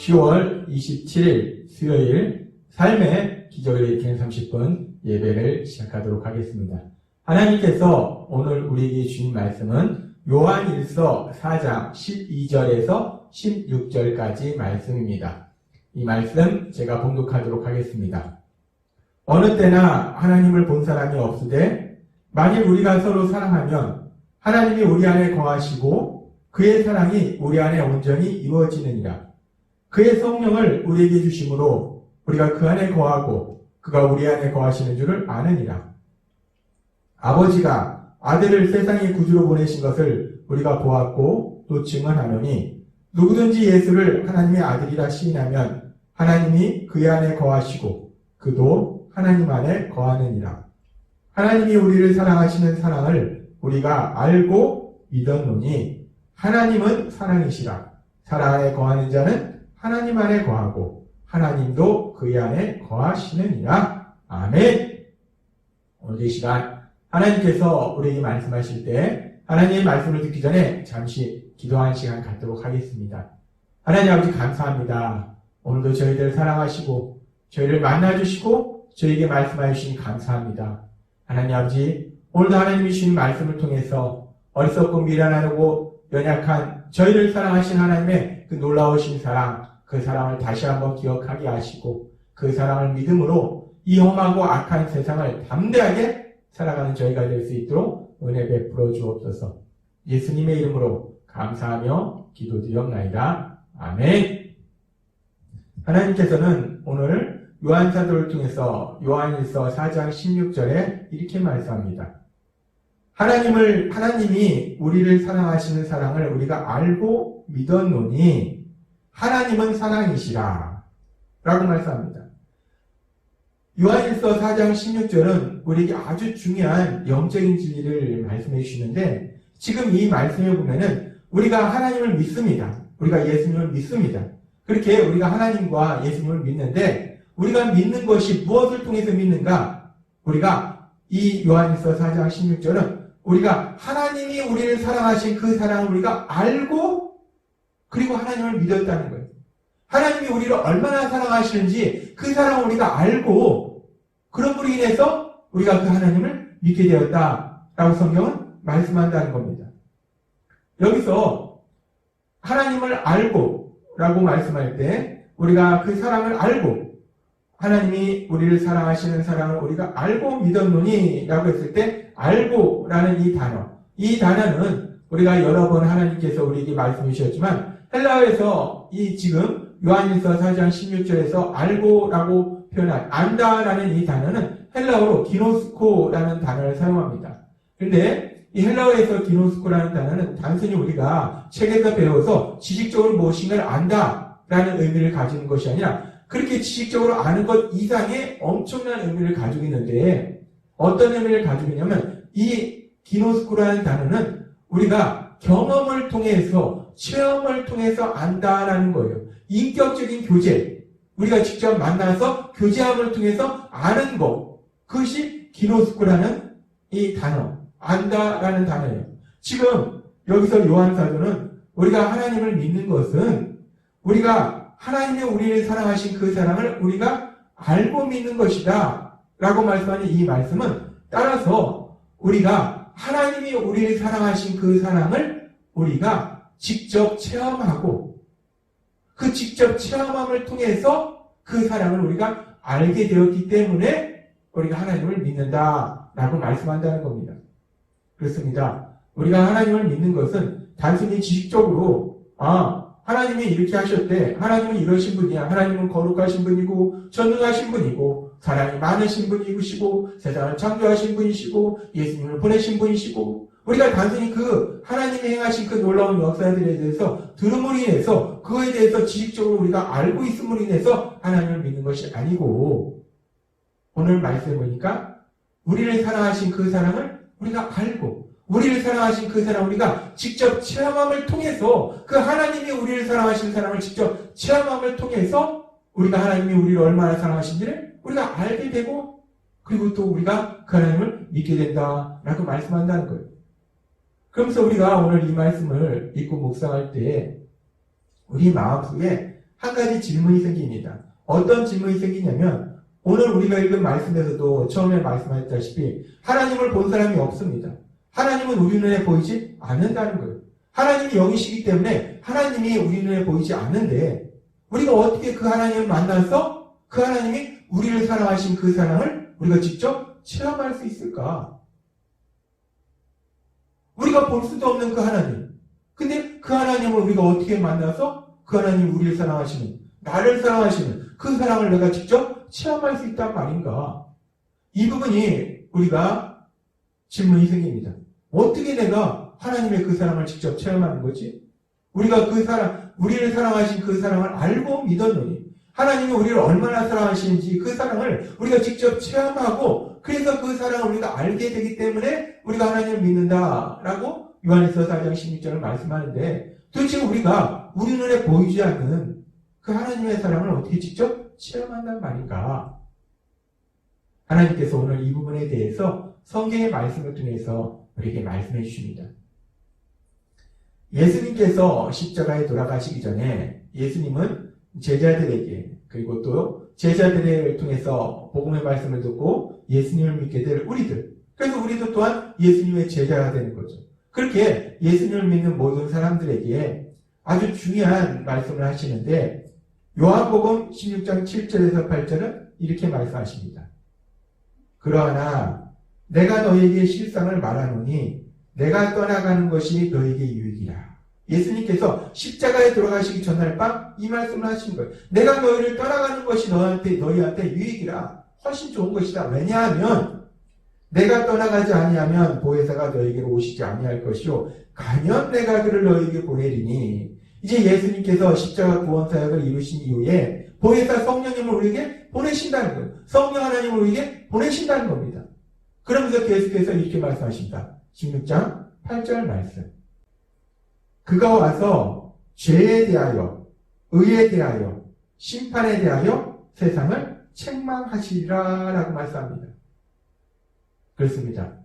10월 27일 수요일 삶의 기적을 일으키는 30분 예배를 시작하도록 하겠습니다. 하나님께서 오늘 우리에게 주신 말씀은 요한일서 4장 12절에서 16절까지 말씀입니다. 이 말씀 제가 봉독하도록 하겠습니다. 어느 때나 하나님을 본 사람이 없으되 만일 우리가 서로 사랑하면 하나님이 우리 안에 거하시고 그의 사랑이 우리 안에 온전히 이루어지느니라. 그의 성령을 우리에게 주심으로 우리가 그 안에 거하고 그가 우리 안에 거하시는 줄을 아느니라. 아버지가 아들을 세상의 구주로 보내신 것을 우리가 보았고 또 증언하노니 누구든지 예수를 하나님의 아들이라 시인하면 하나님이 그의 안에 거하시고 그도 하나님 안에 거하느니라. 하나님이 우리를 사랑하시는 사랑을 우리가 알고 믿었노니 하나님은 사랑이시라. 사랑 안에 거하는 자는 하나님 안에 거하고 하나님도 그의 안에 거하시느니라. 아멘. 오늘 이 시간 하나님께서 우리에게 말씀하실 때 하나님의 말씀을 듣기 전에 잠시 기도하는 시간 갖도록 하겠습니다. 하나님 아버지 감사합니다. 오늘도 저희들 사랑하시고 저희를 만나주시고 저희에게 말씀하여 주시니 감사합니다. 하나님 아버지 오늘도 하나님이 주신 말씀을 통해서 어리석고 미련하고 연약한 저희를 사랑하신 하나님의 그 놀라우신 사랑, 그 사랑을 다시 한번 기억하게 하시고 그 사랑을 믿음으로 이 험하고 악한 세상을 담대하게 살아가는 저희가 될 수 있도록 은혜 베풀어 주옵소서. 예수님의 이름으로 감사하며 기도드렸나이다. 아멘. 하나님께서는 오늘 요한사도를 통해서 요한일서 4장 16절에 이렇게 말씀합니다. 하나님이 우리를 사랑하시는 사랑을 우리가 알고 믿었노니 하나님은 사랑이시라 라고 말씀합니다. 요한일서 4장 16절은 우리에게 아주 중요한 영적인 진리를 말씀해 주시는데 지금 이 말씀에 보면은 우리가 하나님을 믿습니다. 우리가 예수님을 믿습니다. 그렇게 우리가 하나님과 예수님을 믿는데 우리가 믿는 것이 무엇을 통해서 믿는가? 우리가 이 요한일서 4장 16절은 우리가 하나님이 우리를 사랑하신 그 사랑을 우리가 알고 그리고 하나님을 믿었다는 거예요. 하나님이 우리를 얼마나 사랑하시는지 그 사랑을 우리가 알고 그런 분으로 인해서 우리가 그 하나님을 믿게 되었다라고 성경은 말씀한다는 겁니다. 여기서 하나님을 알고 라고 말씀할 때 우리가 그 사랑을 알고 하나님이 우리를 사랑하시는 사랑을 우리가 알고 믿었노니 라고 했을 때 알고 라는 이 단어는 우리가 여러 번 하나님께서 우리에게 말씀해 주셨지만 헬라어에서 이 지금 요한일서 4장 16절에서 알고라고 표현한 안다라는 이 단어는 헬라어로 기노스코라는 단어를 사용합니다. 그런데 이 헬라어에서 기노스코라는 단어는 단순히 우리가 책에서 배워서 지식적으로 무엇인가를 안다라는 의미를 가지는 것이 아니라 그렇게 지식적으로 아는 것 이상의 엄청난 의미를 가지고 있는데 어떤 의미를 가지고 있냐면 이 기노스코라는 단어는 우리가 경험을 통해서 체험을 통해서 안다라는 거예요. 인격적인 교제, 우리가 직접 만나서 교제함을 통해서 아는 것, 그것이 기노스코라는 이 단어, 안다라는 단어예요. 지금 여기서 요한사도는 우리가 하나님을 믿는 것은 우리가 하나님이 우리를 사랑하신 그 사랑을 우리가 알고 믿는 것이다 라고 말씀하는 이 말씀은 따라서 우리가 하나님이 우리를 사랑하신 그 사랑을 우리가 직접 체험하고 그 직접 체험함을 통해서 그 사랑을 우리가 알게 되었기 때문에 우리가 하나님을 믿는다라고 말씀한다는 겁니다. 그렇습니다. 우리가 하나님을 믿는 것은 단순히 지식적으로 하나님이 이렇게 하셨대. 하나님은 이러신 분이야. 하나님은 거룩하신 분이고 전능하신 분이고 사랑이 많으신 분이시고 세상을 창조하신 분이시고 예수님을 보내신 분이시고 우리가 단순히 그 하나님이 행하신 그 놀라운 역사들에 대해서 들음으로 인해서 그거에 대해서 지식적으로 우리가 알고 있음으로 인해서 하나님을 믿는 것이 아니고 오늘 말씀해 보니까 우리를 사랑하신 그 사랑을 우리가 알고 우리를 사랑하신 그 사랑 우리가 직접 체험함을 통해서 그 하나님이 우리를 사랑하신 사랑을 직접 체험함을 통해서 우리가 하나님이 우리를 얼마나 사랑하신지를 우리가 알게 되고 그리고 또 우리가 그 하나님을 믿게 된다라고 말씀한다는 거예요. 그러면서 우리가 오늘 이 말씀을 읽고 묵상할 때 우리 마음속에 한 가지 질문이 생깁니다. 어떤 질문이 생기냐면 오늘 우리가 읽은 말씀에서도 처음에 말씀하셨다시피 하나님을 본 사람이 없습니다. 하나님은 우리 눈에 보이지 않는다는 거예요. 하나님이 영이시기 때문에 하나님이 우리 눈에 보이지 않는데 우리가 어떻게 그 하나님을 만나서 그 하나님이 우리를 사랑하신 그 사랑을 우리가 직접 체험할 수 있을까? 우리가 볼 수도 없는 그 하나님. 근데 그 하나님을 우리가 어떻게 만나서 그 하나님이 우리를 사랑하시는, 나를 사랑하시는 그 사랑을 내가 직접 체험할 수 있단 말인가? 이 부분이 우리가 질문이 생깁니다. 어떻게 내가 하나님의 그 사랑을 직접 체험하는 거지? 우리가 그 사랑, 우리를 사랑하신 그 사랑을 알고 믿었노니 하나님이 우리를 얼마나 사랑하시는지 그 사랑을 우리가 직접 체험하고 그래서 그 사랑을 우리가 알게 되기 때문에 우리가 하나님을 믿는다라고 요한에서 4장 16절을 말씀하는데 도대체 우리가 우리 눈에 보이지 않는 그 하나님의 사랑을 어떻게 직접 체험한단 말인가? 하나님께서 오늘 이 부분에 대해서 성경의 말씀을 통해서 우리에게 말씀해 주십니다. 예수님께서 십자가에 돌아가시기 전에 예수님은 제자들에게 그리고 또 제자들을 통해서 복음의 말씀을 듣고 예수님을 믿게 될 우리들, 그래서 우리도 또한 예수님의 제자가 되는 거죠. 그렇게 예수님을 믿는 모든 사람들에게 아주 중요한 말씀을 하시는데 요한복음 16장 7절에서 8절은 이렇게 말씀하십니다. 그러나 내가 너에게 실상을 말하노니 내가 떠나가는 것이 너에게 유익이라. 예수님께서 십자가에 돌아가시기 전날 밤 이 말씀을 하신 거예요. 내가 너희를 떠나가는 것이 너희한테 유익이라. 훨씬 좋은 것이다. 왜냐하면 내가 떠나가지 아니하면 보혜사가 너희에게로 오시지 아니할 것이요 가면 내가 그를 너희에게 보내리니. 이제 예수님께서 십자가 구원 사역을 이루신 이후에 보혜사 성령님을 우리에게 보내신다는 거예요. 성령 하나님을 우리에게 보내신다는 겁니다. 그러면서 계속해서 이렇게 말씀하십니다. 16장 8절 말씀. 그가 와서 죄에 대하여 의에 대하여 심판에 대하여 세상을 책망하시리라 라고 말씀합니다. 그렇습니다.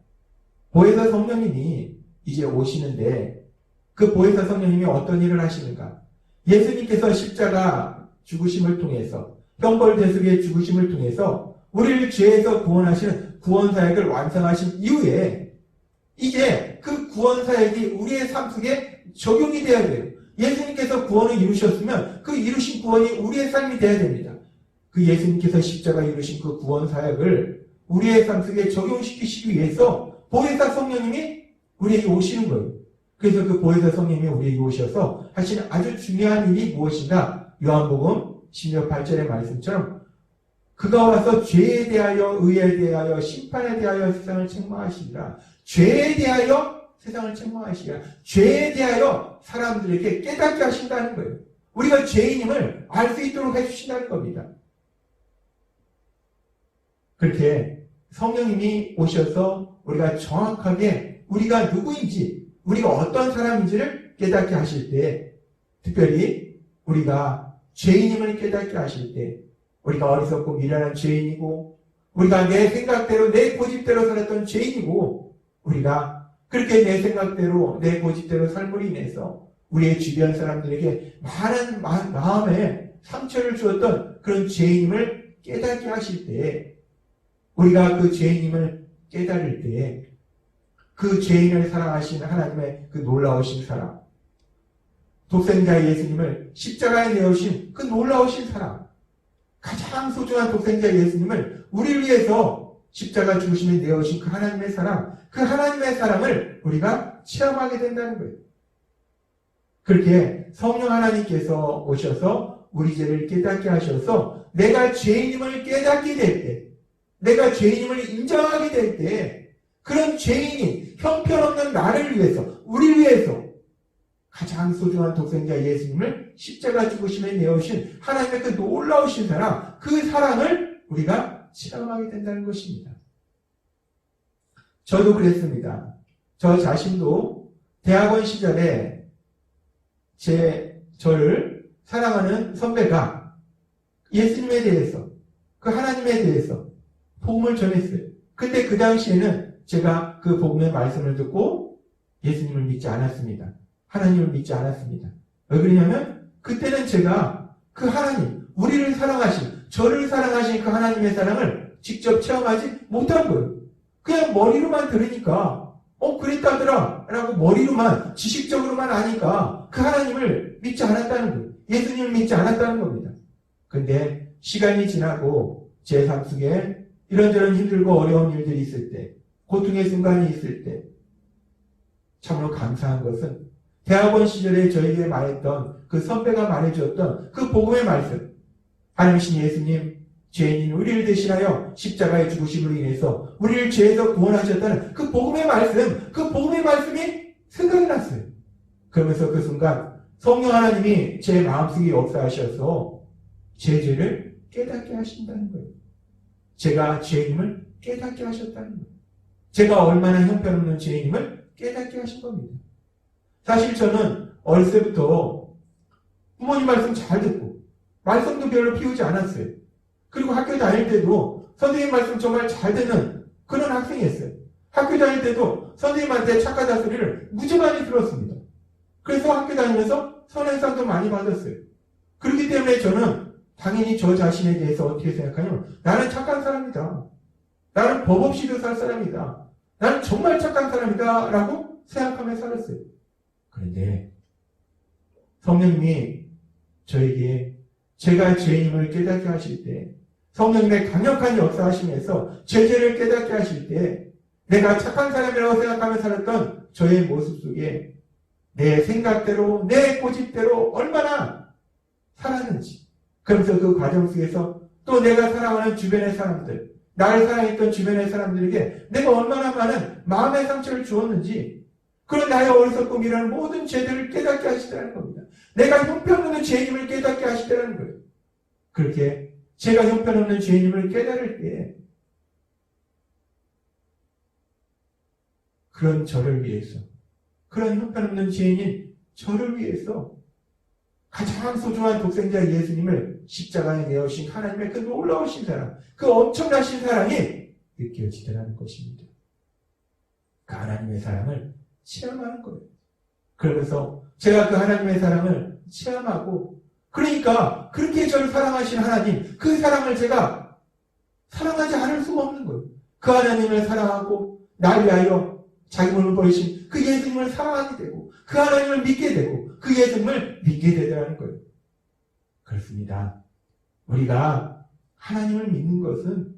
보혜사 성령님이 이제 오시는데 그 보혜사 성령님이 어떤 일을 하시는가? 예수님께서 십자가 죽으심을 통해서 형벌 대속의 죽으심을 통해서 우리를 죄에서 구원하시는 구원 사역을 완성하신 이후에 이제 그 구원 사역이 우리의 삶 속에 적용이 되어야 돼요. 예수님께서 구원을 이루셨으면 그 이루신 구원이 우리의 삶이 되어야 됩니다. 그 예수님께서 십자가 이루신 그 구원 사역을 우리의 삶 속에 적용시키시기 위해서 보혜사 성령님이 우리에게 오시는 거예요. 그래서 그 보혜사 성령님이 우리에게 오셔서 하시는 아주 중요한 일이 무엇인가? 요한복음 16장 8절의 말씀처럼 그가 와서 죄에 대하여 의에 대하여 심판에 대하여 세상을 책망하시리라. 죄에 대하여 세상을 책망하시리라. 죄에 대하여 사람들에게 깨닫게 하신다는 거예요. 우리가 죄인임을 알 수 있도록 해주신다는 겁니다. 그렇게 성령님이 오셔서 우리가 정확하게 우리가 누구인지, 우리가 어떤 사람인지를 깨닫게 하실 때, 특별히 우리가 죄인임을 깨닫게 하실 때, 우리가 어리석고 미련한 죄인이고, 우리가 내 생각대로, 내 고집대로 살았던 죄인이고, 우리가 그렇게 내 생각대로, 내 고집대로 삶으로 인해서 우리의 주변 사람들에게 많은 마음에 상처를 주었던 그런 죄인임을 깨닫게 하실 때, 우리가 그 죄인임을 깨달을 때, 그 죄인을 사랑하시는 하나님의 그 놀라우신 사랑, 독생자 예수님을 십자가에 내어오신 그 놀라우신 사랑, 가장 소중한 독생자 예수님을 우리를 위해서 십자가 죽으심에 내어오신 그 하나님의 사랑, 그 하나님의 사랑을 우리가 체험하게 된다는 거예요. 그렇게 성령 하나님께서 오셔서 우리 죄를 깨닫게 하셔서 내가 죄인임을 깨닫게 될 때, 내가 죄인임을 인정하게 될 때, 그런 죄인이 형편없는 나를 위해서, 우리를 위해서 가장 소중한 독생자 예수님을 십자가 죽으심에 내어오신 하나님의 그 놀라우신 사랑, 그 사랑을 우리가 체험하게 된다는 것입니다. 저도 그랬습니다. 저 자신도 대학원 시절에 저를 사랑하는 선배가 예수님에 대해서, 그 하나님에 대해서 복음을 전했어요. 근데 그 당시에는 제가 그 복음의 말씀을 듣고 예수님을 믿지 않았습니다. 하나님을 믿지 않았습니다. 왜 그러냐면 그때는 제가 그 하나님, 우리를 사랑하신, 저를 사랑하신 그 하나님의 사랑을 직접 체험하지 못한 거예요. 그냥 머리로만 들으니까 그랬다더라 라고 머리로만 지식적으로만 아니까 그 하나님을 믿지 않았다는 거예요. 예수님을 믿지 않았다는 겁니다. 근데 시간이 지나고 제 삶 속에 이런저런 힘들고 어려운 일들이 있을 때, 고통의 순간이 있을 때 참으로 감사한 것은 대학원 시절에 저에게 말했던 그 선배가 말해주었던 그 복음의 말씀, 하나님이신 예수님, 죄인인 우리를 대신하여 십자가에 죽으심으로 인해서 우리를 죄에서 구원하셨다는 그 복음의 말씀, 그 복음의 말씀이 생각이 났어요. 그러면서 그 순간 성령 하나님이 제 마음속에 역사하셔서 제 죄를 깨닫게 하신다는 거예요. 제가 죄인임을 깨닫게 하셨다는 거예요. 제가 얼마나 형편없는 죄인임을 깨닫게 하신 겁니다. 사실 저는 어릴 때부터 부모님 말씀 잘 듣고 말씀도 별로 피우지 않았어요. 그리고 학교 다닐 때도 선생님 말씀 정말 잘 듣는 그런 학생이었어요. 학교 다닐 때도 선생님한테 착하다 소리를 무지 많이 들었습니다. 그래서 학교 다니면서 선행상도 많이 받았어요. 그렇기 때문에 저는 당연히 저 자신에 대해서 어떻게 생각하냐면 나는 착한 사람이다. 나는 법 없이도 살 사람이다. 나는 정말 착한 사람이다 라고 생각하며 살았어요. 그런데 성령님이 저에게 제가 죄인임을 깨닫게 하실 때, 성령님의 강력한 역사하시면서 제 죄를 깨닫게 하실 때 내가 착한 사람이라고 생각하며 살았던 저의 모습 속에 내 생각대로 내 고집대로 얼마나 살았는지, 그러면서 그 과정 속에서 또 내가 사랑하는 주변의 사람들, 나를 사랑했던 주변의 사람들에게 내가 얼마나 많은 마음의 상처를 주었는지, 그런 나의 어리석고 미련한 모든 죄들을 깨닫게 하시다는 겁니다. 내가 형편없는 죄인임을 깨닫게 하시다는 거예요. 그렇게 제가 형편없는 죄인임을 깨달을 때 그런 저를 위해서, 그런 형편없는 죄인인 저를 위해서 가장 소중한 독생자 예수님을 십자가에 내어신 하나님의 그 놀라우신 사랑, 그 엄청나신 사랑이 느껴지더라는 것입니다. 그 하나님의 사랑을 체험하는 거예요. 그러면서 제가 그 하나님의 사랑을 체험하고, 그러니까 그렇게 저를 사랑하신 하나님, 그 사랑을 제가 사랑하지 않을 수가 없는 거예요. 그 하나님을 사랑하고 나를 위하여 자기 몸을 버리신 그 예수님을 사랑하게 되고, 그 하나님을 믿게 되고, 그 예수님을 믿게 되더라는 거예요. 그렇습니다. 우리가 하나님을 믿는 것은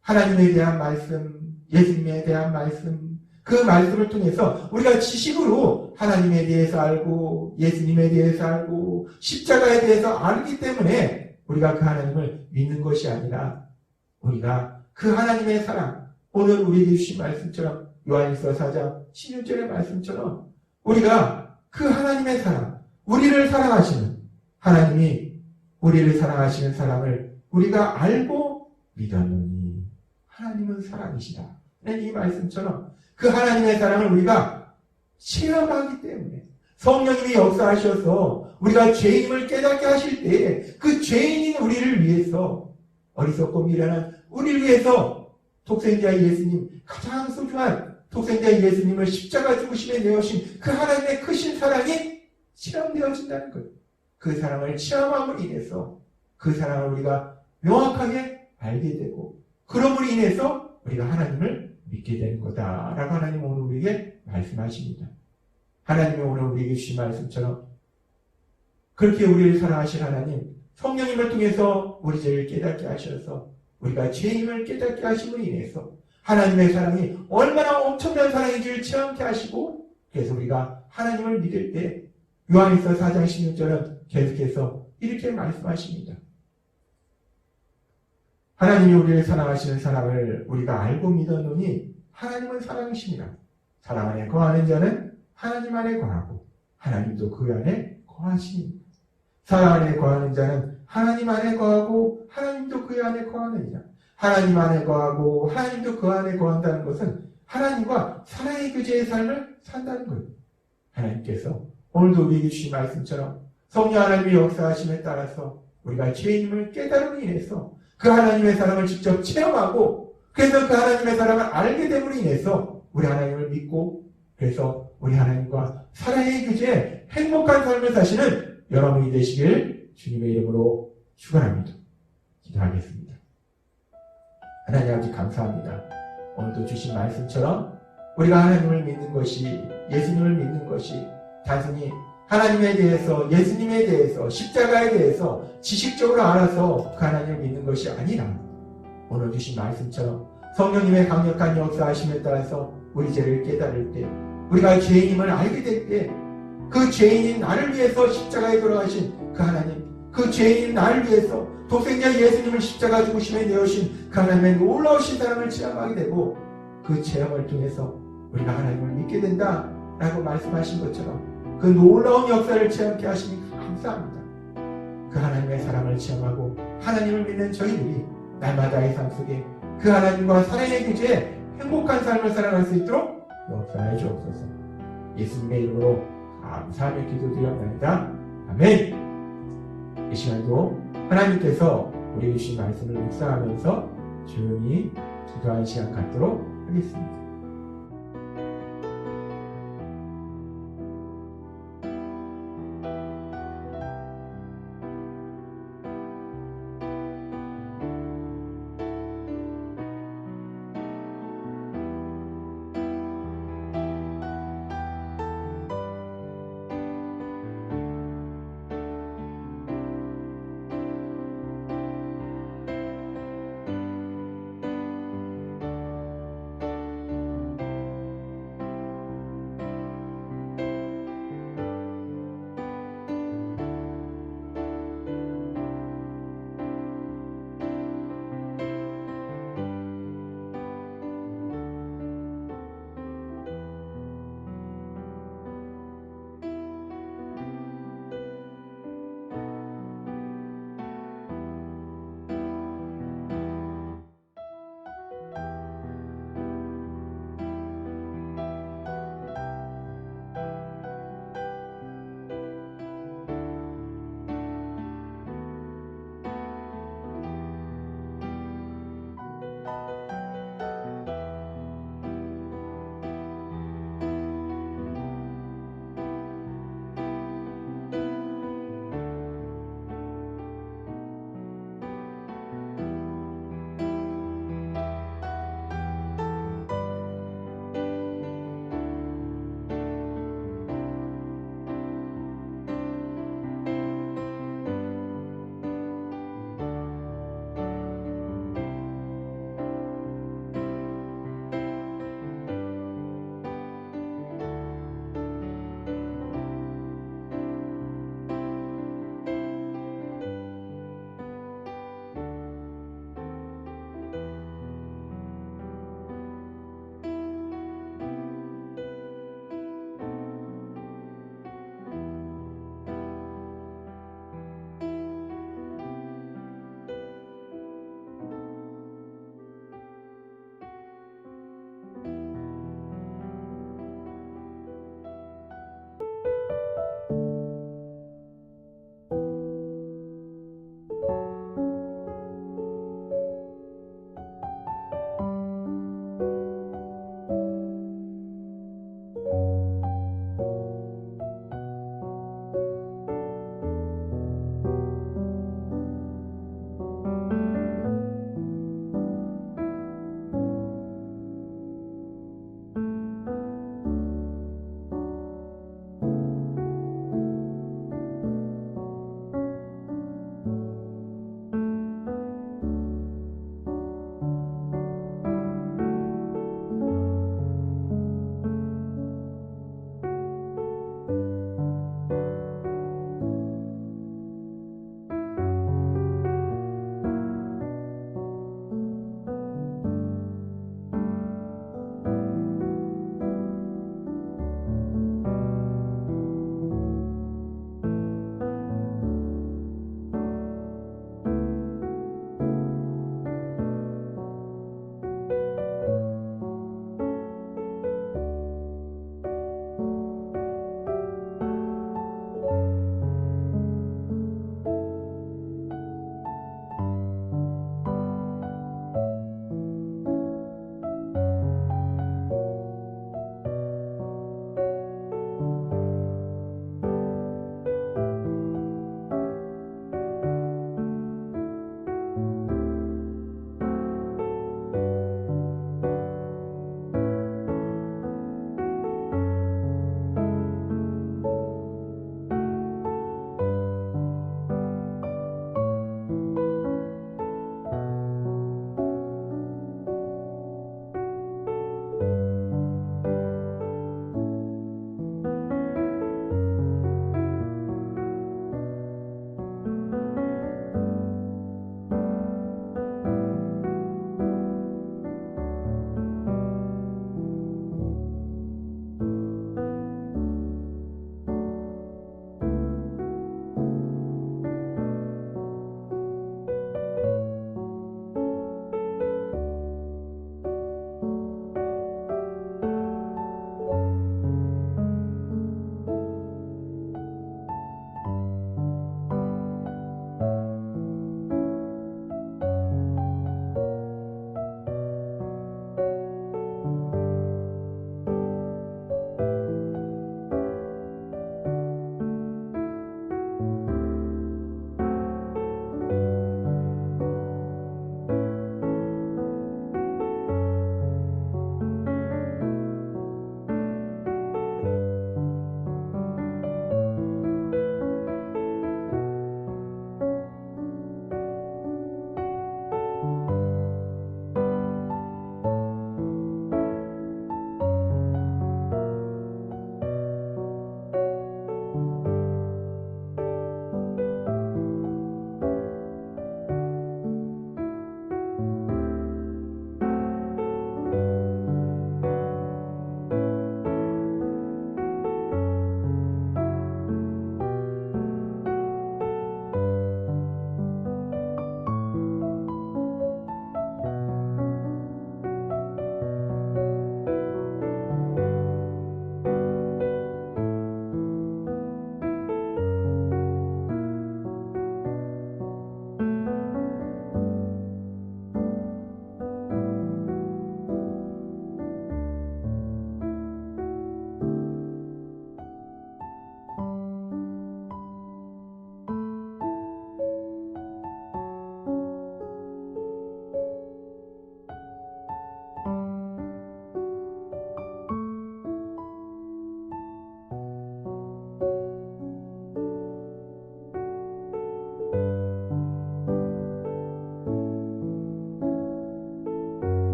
하나님에 대한 말씀, 예수님에 대한 말씀, 그 말씀을 통해서 우리가 지식으로 하나님에 대해서 알고 예수님에 대해서 알고 십자가에 대해서 알기 때문에 우리가 그 하나님을 믿는 것이 아니라, 우리가 그 하나님의 사랑, 오늘 우리에게 주신 말씀처럼 요한일서 4장 16절의 말씀처럼 우리가 그 하나님의 사랑, 우리를 사랑하시는 하나님이 우리를 사랑하시는 사랑을 우리가 알고 믿었느니 하나님은 사랑이시다. 이 말씀처럼 그 하나님의 사랑을 우리가 체험하기 때문에 성령님이 역사하셔서 우리가 죄인임을 깨닫게 하실 때 그 죄인인 우리를 위해서, 어리석고 미련한 우리를 위해서 독생자 예수님, 가장 소중한 독생자 예수님을 십자가 죽으심에 내어신 그 하나님의 크신 사랑이 체험되어진다는 거예요. 그 사랑을 체험함으로 인해서 그 사랑을 우리가 명확하게 알게 되고, 그럼으로 인해서 우리가 하나님을 믿게 되는 거다라고 하나님 오늘 우리에게 말씀하십니다. 하나님이 오늘 우리에게 주신 말씀처럼 그렇게 우리를 사랑하신 하나님, 성령님을 통해서 우리 죄를 깨닫게 하셔서 우리가 죄임을 깨닫게 하심으로 인해서 하나님의 사랑이 얼마나 엄청난 사랑인지를 체험케 하시고, 그래서 우리가 하나님을 믿을 때 요한일서 4장 16절은 계속해서 이렇게 말씀하십니다. 하나님이 우리를 사랑하시는 사랑을 우리가 알고 믿었노니 하나님은 사랑이십니다. 사랑 안에 거하는 자는 하나님 안에 거하고 하나님도 그 안에 거하시니라. 사랑 안에 거하는 자는 하나님 안에 거하고 하나님도 그 안에 거하느니라. 하나님 안에 거하고 하나님도 그 안에 거한다는 것은 하나님과 사랑의 교제의 삶을 산다는 거예요. 하나님께서 오늘도 우리에게 주신 말씀처럼 성령 하나님의 역사하심에 따라서 우리가 죄인임을 깨달음으로 인해서 그 하나님의 사랑을 직접 체험하고, 그래서 그 하나님의 사랑을 알게 됨으로 인해서 우리 하나님을 믿고, 그래서 우리 하나님과 사랑의 교제에 행복한 삶을 사시는 여러분이 되시길 주님의 이름으로 축원합니다. 기도하겠습니다. 하나님 아버지 감사합니다. 오늘도 주신 말씀처럼 우리가 하나님을 믿는 것이, 예수님을 믿는 것이 단순히 하나님에 대해서, 예수님에 대해서, 십자가에 대해서 지식적으로 알아서 그 하나님을 믿는 것이 아니라 오늘 주신 말씀처럼 성령님의 강력한 역사하심에 따라서 우리 죄를 깨달을 때, 우리가 죄인임을 알게 될 때, 그 죄인인 나를 위해서 십자가에 돌아가신 그 하나님, 그 죄인인 나를 위해서 독생자 예수님을 십자가 죽으심에 내어신 그 하나님의 놀라우신 사랑을 체험하게 되고, 그 체험을 통해서 우리가 하나님을 믿게 된다라고 말씀하신 것처럼 그 놀라운 역사를 체험케 하시니 감사합니다. 그 하나님의 사랑을 체험하고 하나님을 믿는 저희들이 날마다의 삶 속에 그 하나님과 사랑의 교제에 행복한 삶을 살아갈 수 있도록 역사해 주옵소서. 예수님의 이름으로 감사하며 기도드렸나이다. 아멘. 이 시간도 하나님께서 우리 주신 말씀을 묵상하면서 조용히 기도하는 시간 갖도록 하겠습니다.